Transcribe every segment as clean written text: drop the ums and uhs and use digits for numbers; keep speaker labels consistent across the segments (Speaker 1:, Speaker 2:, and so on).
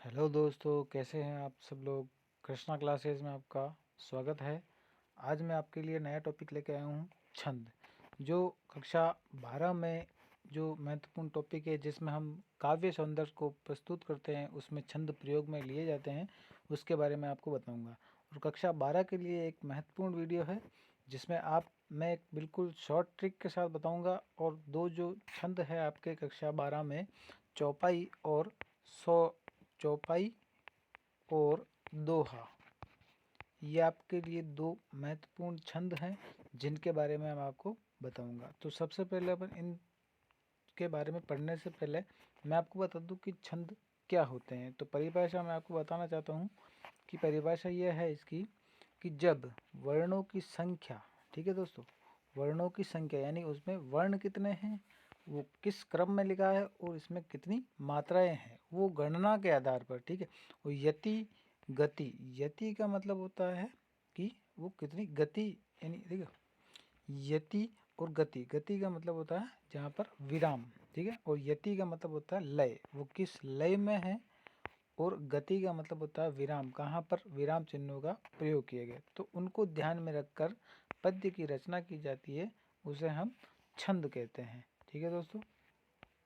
Speaker 1: Hello दोस्तों, कैसे हैं आप सब लोग। कृष्णा क्लासेस में आपका स्वागत है। आज मैं आपके लिए नया टॉपिक लेके आया हूँ, छंद। जो कक्षा 12 में जो महत्वपूर्ण टॉपिक है, जिसमें हम काव्य सौंदर्य को प्रस्तुत करते हैं, उसमें छंद प्रयोग में लिए जाते हैं, उसके बारे में आपको बताऊंगा। और कक्षा 12 के लिए एक महत्वपूर्ण वीडियो है, जिसमें मैं एक बिल्कुल शॉर्ट ट्रिक के साथ बताऊंगा। और दो जो छंद है आपके कक्षा 12 में, चौपाई और सौ चौपाई और दोहा, ये आपके लिए दो महत्वपूर्ण छंद हैं, जिनके बारे में मैं आपको बताऊंगा। तो सबसे पहले अपन इनके बारे में पढ़ने से पहले मैं आपको बता दूं कि छंद क्या होते हैं। तो परिभाषा मैं आपको बताना चाहता हूं कि परिभाषा यह है इसकी कि जब वर्णों की संख्या, ठीक है दोस्तों, वर्णों की संख्या यानी उसमें वर्ण कितने हैं, वो किस क्रम में लिखा है और इसमें कितनी मात्राएं हैं, वो गणना के आधार पर, ठीक है। और यति गति, यति का मतलब होता है कि वो कितनी गति, यानी देखो यति और गति, गति का मतलब होता है जहाँ पर विराम, ठीक है। और यति का मतलब होता है लय, वो किस लय में है। और गति का मतलब होता है विराम, कहाँ पर विराम चिन्हों का प्रयोग किए गए, तो उनको ध्यान में रखकर पद्य की रचना की जाती है, उसे हम छंद कहते हैं, ठीक है दोस्तों।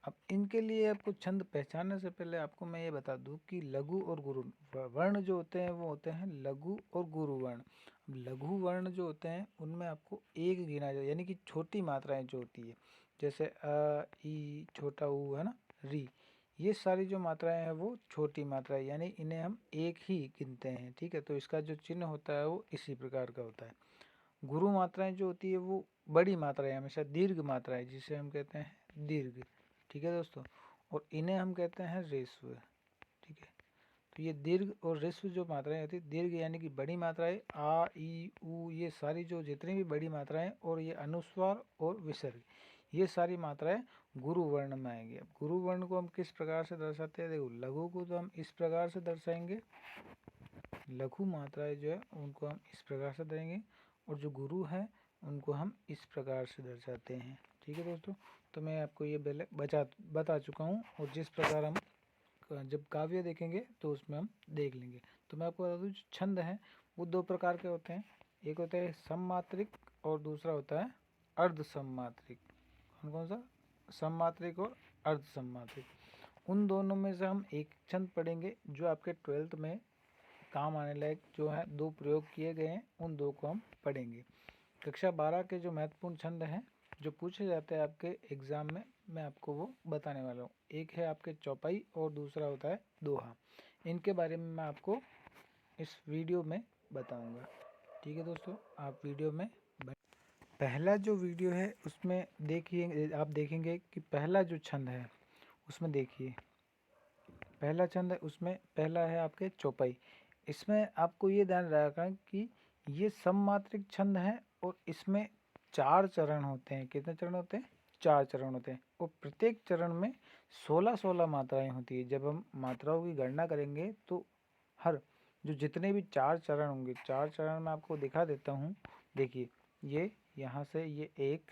Speaker 1: अब इनके लिए आपको छंद पहचानने से पहले आपको मैं ये बता दूं कि लघु और गुरु वर्ण जो होते हैं वो होते हैं लघु और गुरु वर्ण। अब लघु वर्ण जो होते हैं उनमें आपको एक गिना जाए, यानी कि छोटी मात्राएं जो होती है, जैसे अ ई छोटा ऊ है ना, री, ये सारी जो मात्राएं हैं वो छोटी मात्राएं, यानी इन्हें हम एक ही गिनते हैं, ठीक है। तो इसका जो चिन्ह होता है वो इसी प्रकार का होता है। गुरु मात्राएं जो होती है वो बड़ी मात्राएं, हमेशा दीर्घ मात्राएं, जिसे हम कहते हैं दीर्घ, ठीक है दोस्तों। और इन्हें हम कहते हैं ह्रस्व, ठीक है। तो ये दीर्घ और ह्रस्व जो मात्राएं होती है, दीर्घ यानी कि बड़ी मात्राएं, आ ई उ, ये सारी जो जितनी भी बड़ी मात्राएं, और ये अनुस्वार और विसर्ग, ये सारी मात्राएं गुरु वर्ण में आएंगी। अब गुरु वर्ण को हम किस प्रकार से दर्शाते हैं, देखो लघु को तो हम इस प्रकार से दर्शाएंगे, लघु मात्राएं जो है उनको हम इस प्रकार से देंगे, और जो गुरु है उनको हम इस प्रकार से दर्शाते हैं, ठीक है दोस्तों। तो मैं आपको ये पहले बता चुका हूँ, और जिस प्रकार हम जब काव्य देखेंगे तो उसमें हम देख लेंगे। तो मैं आपको बता दूँ, जो छंद हैं वो दो प्रकार के होते हैं, एक होता है सममात्रिक और दूसरा होता है अर्ध सममात्रिक। कौन कौन सा, सममात्रिक और अर्ध सममात्रिक। उन दोनों में से हम एक छंद पढ़ेंगे जो आपके 12th में काम आने लायक जो है दो प्रयोग किए गए हैं, उन दो को हम पढ़ेंगे। कक्षा 12 के जो महत्वपूर्ण छंद हैं जो पूछे जाते हैं आपके एग्जाम में, मैं आपको वो बताने वाला हूँ। एक है आपके चौपाई और दूसरा होता है दोहा। इनके बारे में मैं आपको इस वीडियो में बताऊंगा, ठीक है दोस्तों। आप वीडियो में पहला जो वीडियो है उसमें देखिए, आप देखेंगे कि पहला जो छंद है उसमें देखिए, पहला छंद है उसमें पहला है आपके चौपाई। इसमें आपको ये ध्यान रखना कि ये सममात्रिक छंद है, और इसमें 4 चरण होते हैं। कितने चरण होते हैं, 4 चरण होते हैं, और प्रत्येक चरण में 16-16 मात्राएं होती है। जब हम मात्राओं की गणना करेंगे तो हर जो जितने भी 4 चरण होंगे, 4 चरण मैं आपको दिखा देता हूँ। देखिए, ये यहाँ से ये एक,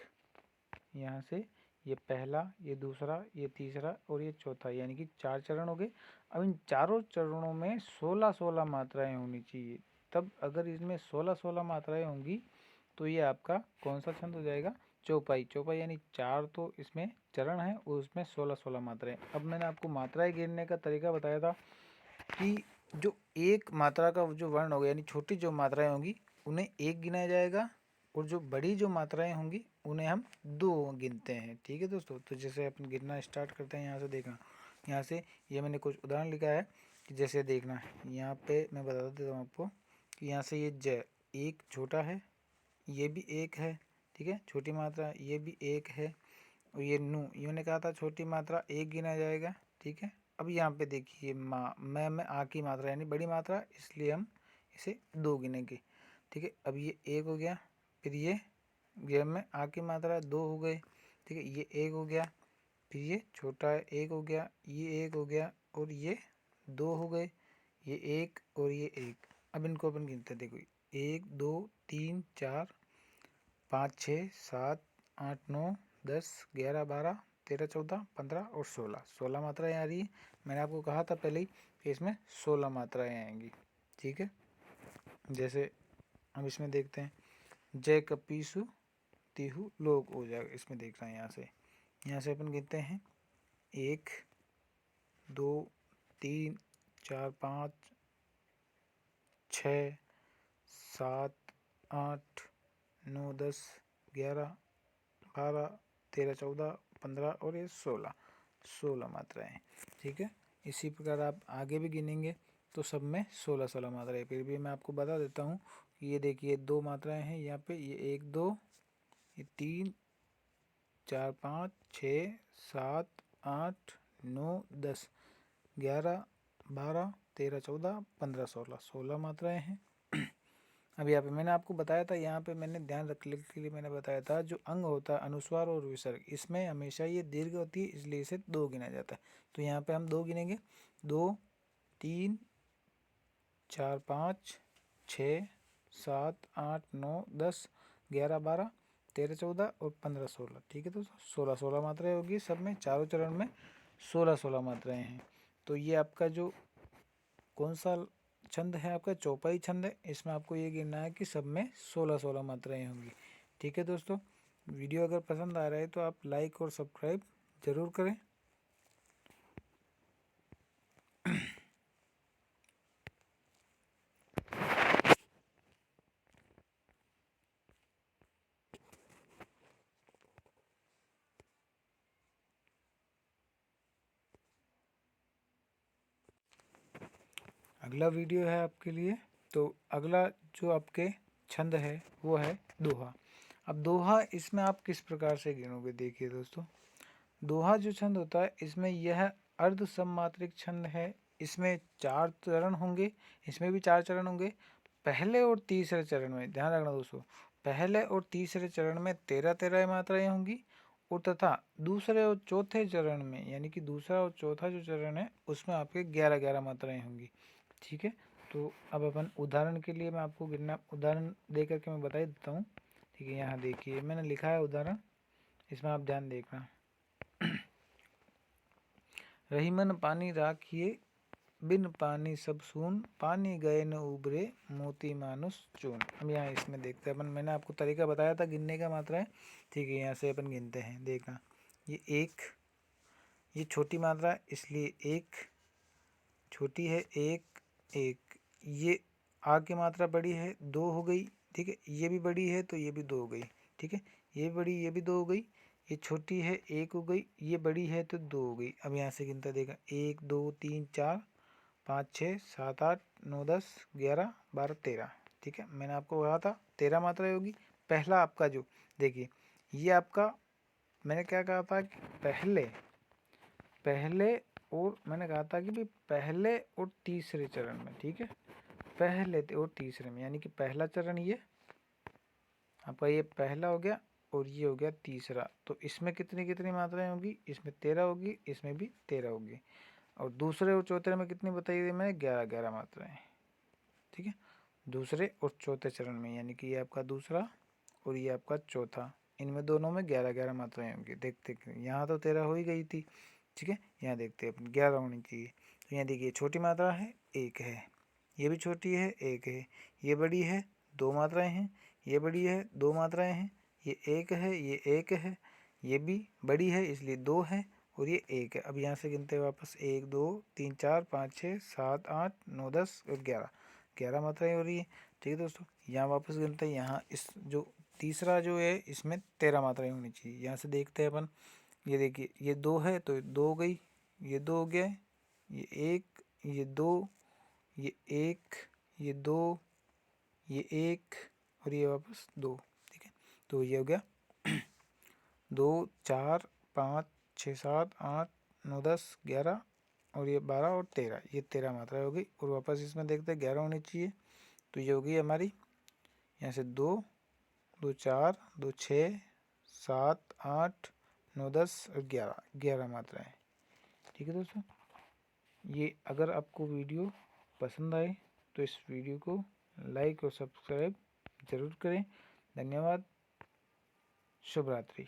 Speaker 1: यहाँ से ये पहला, ये दूसरा, ये तीसरा और ये चौथा, यानी कि 4 चरण हो गए। अब इन चारों चरणों में 16-16 मात्राएं होनी चाहिए। तब अगर इसमें 16-16 मात्राएं होंगी तो ये आपका कौन सा छंद हो जाएगा, चौपाई। चौपाई यानी 4 तो इसमें चरण है और उसमें 16-16 मात्राएं। अब मैंने आपको मात्राएं गिनने का तरीका बताया था कि जो एक मात्रा का जो वर्ण होगा, यानी छोटी जो मात्राएं होंगी उन्हें एक गिना जाएगा, और जो बड़ी जो मात्राएं होंगी उन्हें हम 2 गिनते हैं, ठीक है दोस्तों। तो जैसे अपन गिनना स्टार्ट करते हैं, यहाँ से देखना, यहाँ से ये मैंने कुछ उदाहरण लिखा है कि जैसे देखना है, यहाँ पे मैं बता देता हूँ आपको कि यहाँ से ये ज एक छोटा है, ये भी एक है, ठीक है, छोटी मात्रा, ये भी एक है। और ये नू, ये मैंने कहा था छोटी मात्रा एक गिना जाएगा, ठीक है। अब यहाँ पे देखिए माँ, मैं आ की मात्रा यानी बड़ी मात्रा, इसलिए हम इसे 2 गिनेंगे, ठीक है। अब ये एक हो गया, फिर ये में आ की मात्रा 2 हो गए, ठीक है, ये एक हो गया, फिर ये छोटा है एक हो गया, ये एक हो गया, और ये 2 हो गए, ये एक और ये एक। अब इनको अपन गिनते हैं, देखो 1 2 3 4 5 6 7 8 9 10 11 12 13 14 15 और 16 मात्राएं आ रही है। मैंने आपको कहा था पहले ही कि इसमें 16 मात्राएं आएंगी। ठीक है, जैसे हम इसमें देखते हैं जय कपीसु तिहु लोग हो जाएगा। इसमें देख रहे हैं यहाँ से अपन गिनते हैं 1 2 3 4 5 6 7 8 9 10 11 12 13 14 15 और ये 16 मात्राएं। ठीक है, इसी प्रकार आप आगे भी गिनेंगे तो सब में 16 मात्राएं। फिर भी मैं आपको बता देता हूँ कि ये देखिए 2 मात्राएं हैं यहाँ पे, ये 1 2 ये 3 4 5 6 7 8 9 10 11 12 13 14 15 16 मात्राएं हैं। अब यहाँ पे मैंने आपको बताया था, यहाँ पे मैंने ध्यान रखने के लिए मैंने बताया था जो अंग होता है अनुस्वार और विसर्ग, इसमें हमेशा ये दीर्घ होती है, इसलिए इसे 2 गिना जाता है। तो यहाँ पे हम 2 गिनेंगे, 2 3 4 5 6 7 8 9 10 11 12 13 14 और 15 16। ठीक है, तो 16 मात्राएं होगी सब में, चारों चरण में 16 मात्राएं हैं। तो ये आपका जो कौन सा छंद है, आपका चौपाई छंद है। इसमें आपको ये गिनना है कि सब में 16 मात्राएं होंगी। ठीक है दोस्तों, वीडियो अगर पसंद आ रहा है तो आप लाइक और सब्सक्राइब जरूर करें। अगला वीडियो है आपके लिए। तो अगला जो आपके छंद है वो है दोहा। अब दोहा इसमें आप किस प्रकार से गिनोगे, देखिए दोस्तों, दोहा जो छंद होता है इसमें यह अर्ध सममात्रिक छंद है। इसमें 4 चरण होंगे, इसमें भी 4 चरण होंगे। पहले और तीसरे चरण में ध्यान रखना दोस्तों, पहले और तीसरे चरण में 13 मात्राएं होंगी, और तथा दूसरे और चौथे चरण में, यानी कि दूसरा और चौथा जो चरण है उसमें आपके 11 मात्राएं होंगी। ठीक है, तो अब अपन उदाहरण के लिए मैं आपको गिनना उदाहरण दे करके मैं बता देता हूँ। ठीक है, यहाँ देखिए मैंने लिखा है उदाहरण, इसमें आप ध्यान देखना। रहीमन पानी राखिए बिन पानी सब सून, पानी गए न उबरे मोती मानुस चून। अब यहाँ इसमें देखते हैं अपन, मैंने आपको तरीका बताया था गिनने का मात्रा है। ठीक है, यहाँ से अपन गिनते हैं, देखना ये 1, ये छोटी मात्रा है इसलिए 1 छोटी है, 1 1, ये आ की मात्रा बड़ी है 2 हो गई। ठीक है, ये भी बड़ी है तो ये भी 2 हो गई। ठीक है, ये भी बड़ी, ये भी 2 हो गई। ये छोटी है 1 हो गई, ये बड़ी है तो 2 हो गई। अब यहाँ से गिनता देखा 1 2 3 4 5 6 7 8 9 10 11 12 13। ठीक है, मैंने आपको कहा था 13 मात्राएं होगी। पहला आपका जो देखिए, ये आपका मैंने क्या कहा था कि पहले और मैंने कहा था कि भाई पहले और तीसरे चरण में। ठीक है, पहले और तीसरे में, यानी कि पहला चरण ये आपका ये पहला हो गया और ये हो गया तीसरा। तो इसमें कितनी कितनी मात्राएं होगी, इसमें 13 होगी, इसमें भी 13 होगी। और दूसरे और चौथे में कितनी बताई थी मैंने, 11 मात्राएं। ठीक है, दूसरे और चौथे चरण में, यानी कि ये आपका दूसरा और ये आपका चौथा, इनमें दोनों में 11 मात्राएं होंगी। देखते यहाँ तो 13 हो ही गई थी। ठीक है, यहाँ देखते हैं अपन 11 होनी चाहिए। तो यहाँ देखिए छोटी मात्रा है 1 है, ये भी छोटी है 1 है, ये बड़ी है 2 मात्राएं हैं, ये बड़ी है 2 मात्राएं हैं, ये 1 है, ये 1 है, ये भी बड़ी है इसलिए 2 है, और ये 1 है। अब यहाँ से गिनते हैं वापस 1 2 3 4 5 6 7 8 9 10 और 11 मात्राएं हो रही है। ठीक है दोस्तों, यहाँ वापस गिनते हैं, यहाँ इस जो तीसरा जो है इसमें 13 मात्राएं होनी चाहिए। यहाँ से देखते हैं अपन, ये देखिए ये 2 है तो 2 हो गई, ये 2 हो गया, ये 1, ये 2, ये 1, ये 2, ये 1 और ये वापस 2। ठीक है, तो ये हो गया 2 4 5 6 7 8 9 10 11 और ये 12 और 13, ये 13 मात्रा हो गई। और वापस इसमें देखते हैं 11 होनी चाहिए, तो ये हो गई हमारी यहाँ से 2 2 4 2 6 7 8 9 10 और 11 मात्राएं। ठीक है दोस्तों, ये अगर आपको वीडियो पसंद आए तो इस वीडियो को लाइक और सब्सक्राइब ज़रूर करें। धन्यवाद, शुभ रात्रि।